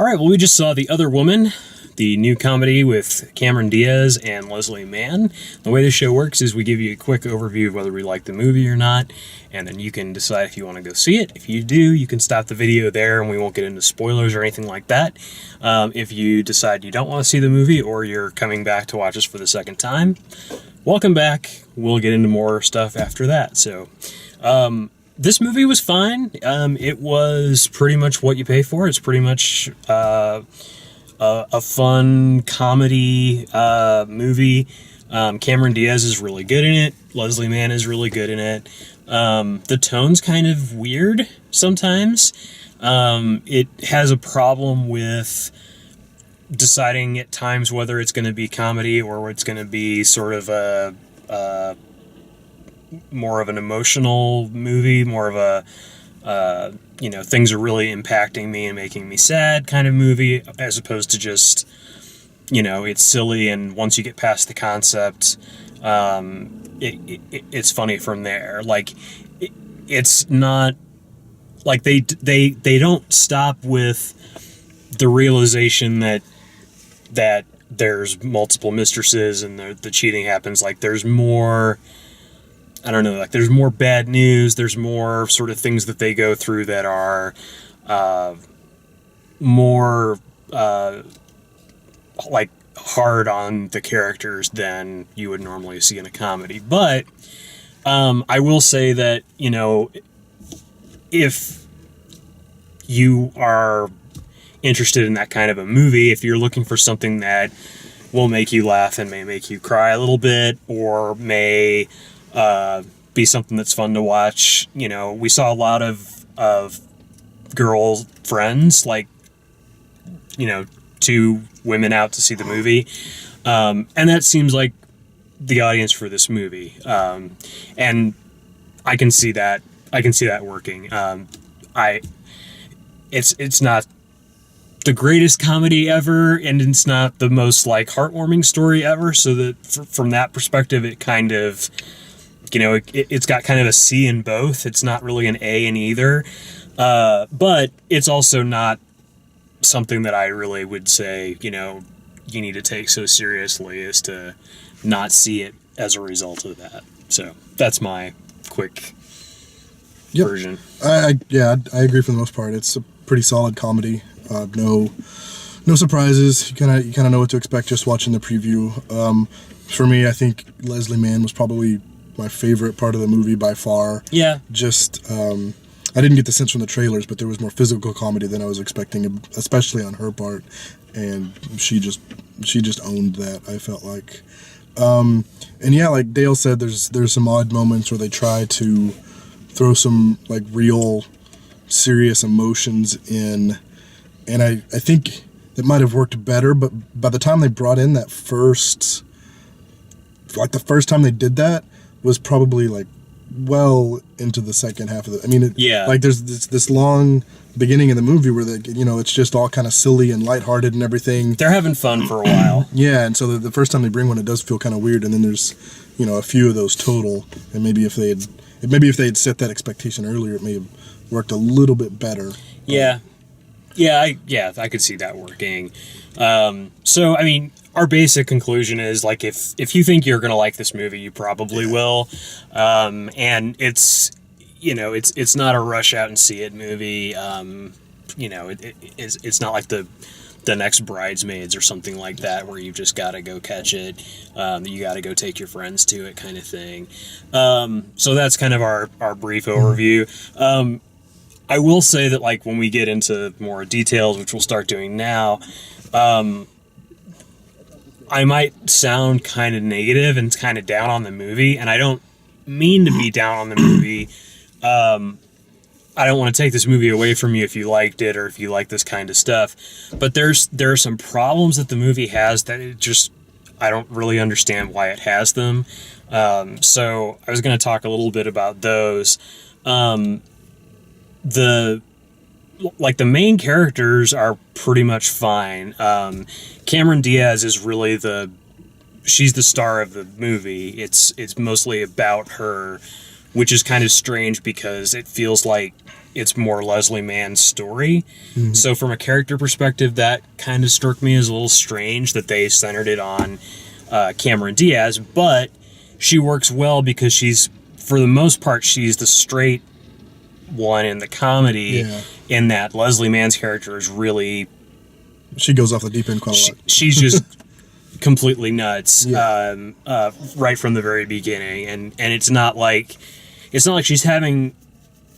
All right, well, we just saw The Other Woman, the new comedy with Cameron Diaz and Leslie Mann. The way this show works is we give you a quick overview of whether we like the movie or not, and then you can decide if you want to go see it. If you do, you can stop the video there and we won't get into spoilers or anything like that. If you decide you don't want to see the movie or you're coming back to watch us for the second time, welcome back. We'll get into more stuff after that. So, this movie was fine. It was pretty much what you pay for. It's pretty much a fun comedy movie. Cameron Diaz is really good in it. Leslie Mann is really good in it. The tone's kind of weird sometimes. It has a problem with deciding at times whether it's going to be comedy or it's going to be sort of a more of an emotional movie, more of a, things are really impacting me and making me sad kind of movie, as opposed to just, it's silly, and once you get past the concept, it's funny from there. Like, it's not, like, they don't stop with the realization that there's multiple mistresses and the cheating happens. Like, there's more, I don't know, like there's more bad news, there's more sort of things that they go through that are more like hard on the characters than you would normally see in a comedy. But I will say that, if you are interested in that kind of a movie, if you're looking for something that will make you laugh and may make you cry a little bit, or may be something that's fun to watch. We saw a lot of girl friends, like, two women out to see the movie. And that seems like the audience for this movie. And I can see that working. It's not the greatest comedy ever, and it's not the most like heartwarming story ever. So that from that perspective, it kind of, it's got kind of a C in both. It's not really an A in either. But it's also not something that I really would say, you need to take so seriously as to not see it as a result of that. So that's my quick version. I agree for the most part. It's a pretty solid comedy. No surprises. You kind of know what to expect just watching the preview. For me, I think Leslie Mann was probably my favorite part of the movie by far. Yeah. Just, I didn't get the sense from the trailers, but there was more physical comedy than I was expecting, especially on her part, and she just owned that, I felt like. And yeah, like Dale said, there's some odd moments where they try to throw some like real serious emotions in, and I think it might have worked better, but by the time they brought in the first time they did that was probably like well into the second half of like there's this long beginning of the movie where it's just all kind of silly and lighthearted and everything. They're having fun for a while. Yeah, and so the first time they bring one, it does feel kind of weird, and then there's a few of those total, and maybe if they had set that expectation earlier, it may have worked a little bit better. Yeah, I could see that working. So I mean, our basic conclusion is, like, if you think you're going to like this movie, you probably will. And it's not a rush out and see it movie. It's not like the next Bridesmaids or something like that, where you've just got to go catch it. You got to go take your friends to it, kind of thing. So that's kind of our brief overview. I will say that, like, when we get into more details, which we'll start doing now, I might sound kind of negative and kind of down on the movie, and I don't mean to be down on the movie. I don't want to take this movie away from you if you liked it or if you like this kind of stuff, but there are some problems that the movie has that I don't really understand why it has them. So I was going to talk a little bit about those. The main characters are pretty much fine. Cameron Diaz is really she's the star of the movie. It's mostly about her, which is kind of strange because it feels like it's more Leslie Mann's story. So from a character perspective, that kind of struck me as a little strange that they centered it on Cameron Diaz, but she works well because for the most part, she's the straight one in the comedy, in that Leslie Mann's character is really... She goes off the deep end quite a lot. She's just completely nuts right from the very beginning, and it's not like she's having...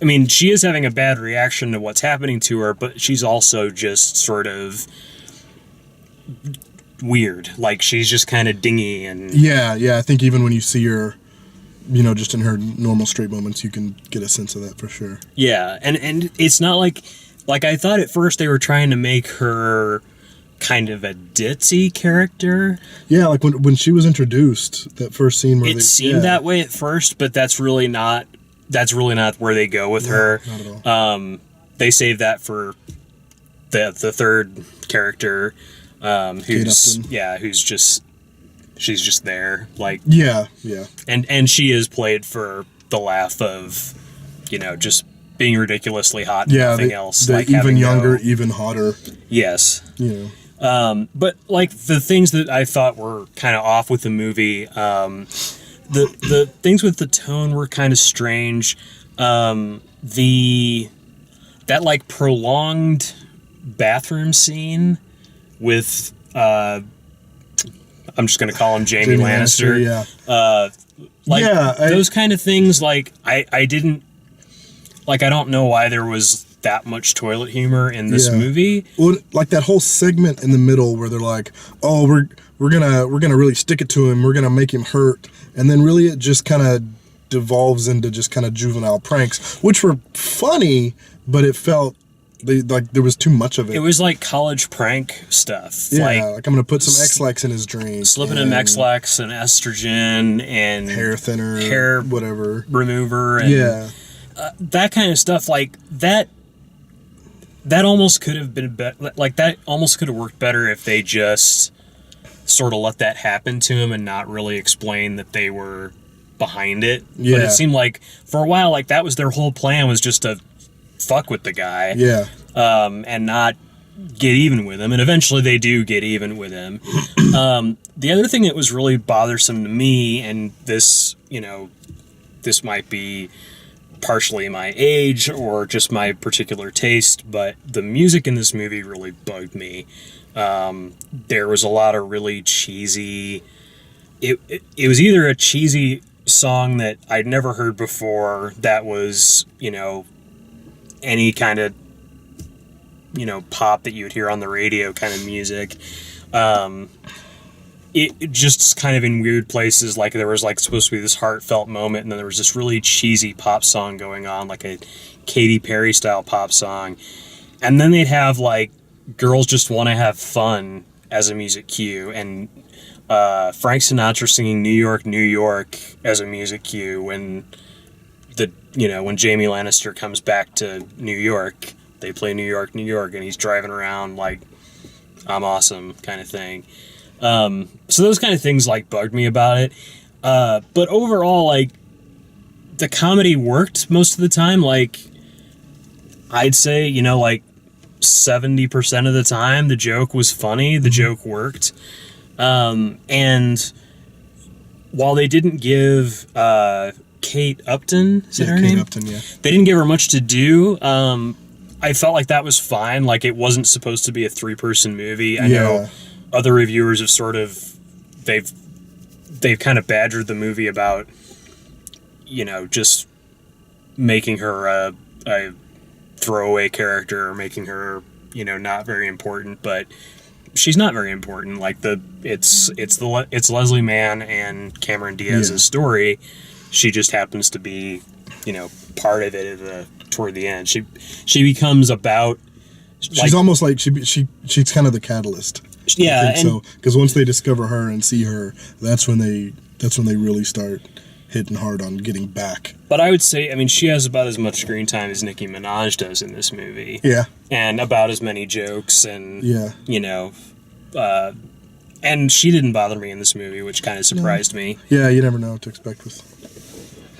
I mean, she is having a bad reaction to what's happening to her, but she's also just sort of weird. Like, she's just kind of dingy and... Yeah, I think even when you see her, you know, just in her normal straight moments, you can get a sense of that for sure. Yeah, and it's not like I thought at first they were trying to make her kind of a ditzy character. Yeah, like when she was introduced, that first scene where it seemed that way at first, but that's really not where they go with her. Not at all. They save that for the third character, who's just she's just there, like and she is played for the laugh of, you know, just being ridiculously hot and nothing else. Like even younger, even hotter. Yes. You know. But like the things that I thought were kind of off with the movie, the things with the tone were kind of strange. That like prolonged bathroom scene with I'm just gonna call him Jamie Lannister. Those kind of things. Like I didn't like. I don't know why there was that much toilet humor in this movie. Well, like that whole segment in the middle where they're like, "Oh, we're gonna really stick it to him. We're gonna make him hurt," and then really it just kind of devolves into just kind of juvenile pranks, which were funny, but it felt like there was too much of it. It was like college prank stuff. Yeah, like I'm gonna put some X-Lax in his drink, slipping him X-Lax and estrogen and hair thinner, hair whatever remover, and that kind of stuff. Like that almost could have been like that almost could have worked better if they just sort of let that happen to him and not really explain that they were behind it. But it seemed like for a while, like that was their whole plan, was just to fuck with the guy, and not get even with him. And eventually they do get even with him. The other thing that was really bothersome to me, and this, you know, this might be partially my age or just my particular taste, but the music in this movie really bugged me. There was a lot of really cheesy... It was either a cheesy song that I'd never heard before that was, you know, any kind of, you know, pop that you would hear on the radio kind of music. It just kind of in weird places, like there was like supposed to be this heartfelt moment, and then there was this really cheesy pop song going on, like a Katy Perry style pop song. And then they'd have like Girls Just Want to Have Fun as a music cue, and Frank Sinatra singing New York, New York as a music cue when when Jamie Lannister comes back to New York. They play New York, New York, and he's driving around like, I'm awesome kind of thing. So those kind of things like bugged me about it. But overall, like, the comedy worked most of the time. Like, I'd say, you know, like 70% of the time the joke was funny, the joke worked. And while they didn't give Kate Upton, is that her name? Upton, yeah. They didn't give her much to do. I felt like that was fine. Like, it wasn't supposed to be a 3-person movie. I know other reviewers have sort of they've kind of badgered the movie about, you know, just making her a throwaway character or making her, you know, not very important, but she's not very important. Like, it's Leslie Mann and Cameron Diaz's story. She just happens to be, you know, part of it toward the end. She becomes about. She's almost like she's kind of the catalyst. Yeah, I think so, because once they discover her and see her, that's when they really start hitting hard on getting back. But I would say, I mean, she has about as much screen time as Nicki Minaj does in this movie. Yeah, and about as many jokes, and you know, and she didn't bother me in this movie, which kind of surprised me. Yeah, you never know what to expect with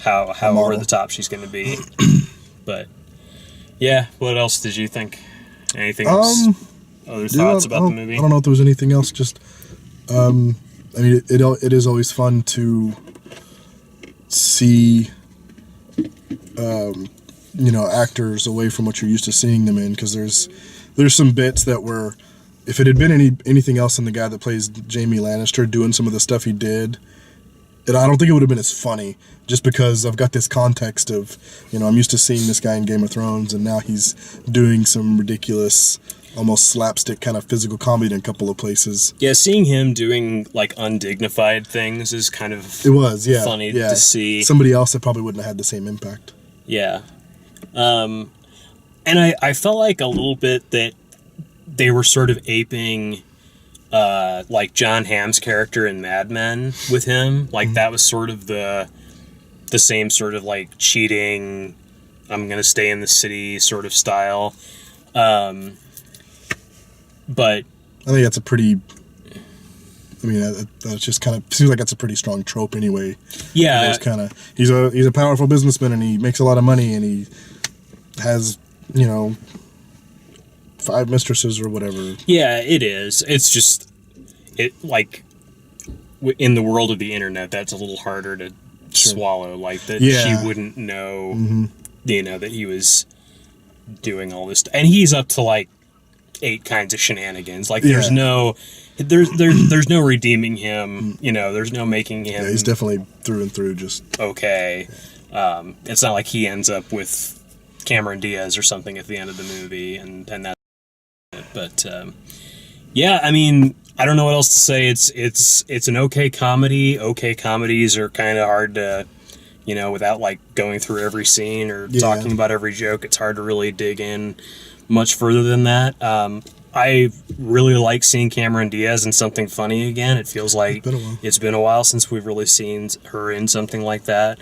how over the top she's going to be. But Yeah. What else did you think? Anything else? Other thoughts about the movie? I don't know if there was anything else. Just, I mean, it is always fun to see, actors away from what you're used to seeing them in, because there's some bits that were, if it had been anything else than the guy that plays Jaime Lannister doing some of the stuff he did, I don't think it would have been as funny, just because I've got this context of, I'm used to seeing this guy in Game of Thrones, and now he's doing some ridiculous, almost slapstick kind of physical comedy in a couple of places. Yeah, seeing him doing like undignified things is kind of funny to see. Somebody else that probably wouldn't have had the same impact. Yeah. And I felt like a little bit that they were sort of aping like John Hamm's character in Mad Men with him. Like that was sort of the same sort of like cheating, I'm gonna stay in the city sort of style. But I think that's a pretty, that's just kind of seems like that's a pretty strong trope anyway. Yeah, he's a powerful businessman, and he makes a lot of money, and he has 5 mistresses or whatever. Yeah, it is. It's just like in the world of the internet, that's a little harder to swallow. Like that she wouldn't know, that he was doing all this, and he's up to like 8 kinds of shenanigans. Like there's no redeeming him. There's no making him. Yeah, he's definitely through and through just okay. It's not like he ends up with Cameron Diaz or something at the end of the movie, and that's it. But I mean, I don't know what else to say. It's an okay comedy. Okay comedies are kind of hard to, without like going through every scene or talking about every joke. It's hard to really dig in much further than that. I really like seeing Cameron Diaz in something funny again. It feels like it's been a while since we've really seen her in something like that.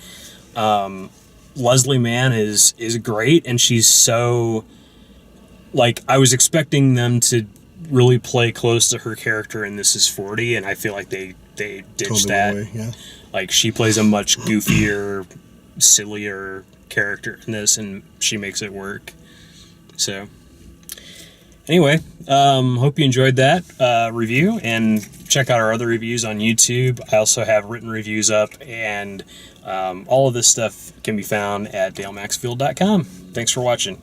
Leslie Mann is great, and she's so, like, I was expecting them to really play close to her character in This Is 40, and I feel like they ditched that. Like, she plays a much goofier, sillier character in this, and she makes it work. So anyway, hope you enjoyed that review, and check out our other reviews on YouTube. I also have written reviews up, and all of this stuff can be found at dalemaxfield.com. Thanks for watching.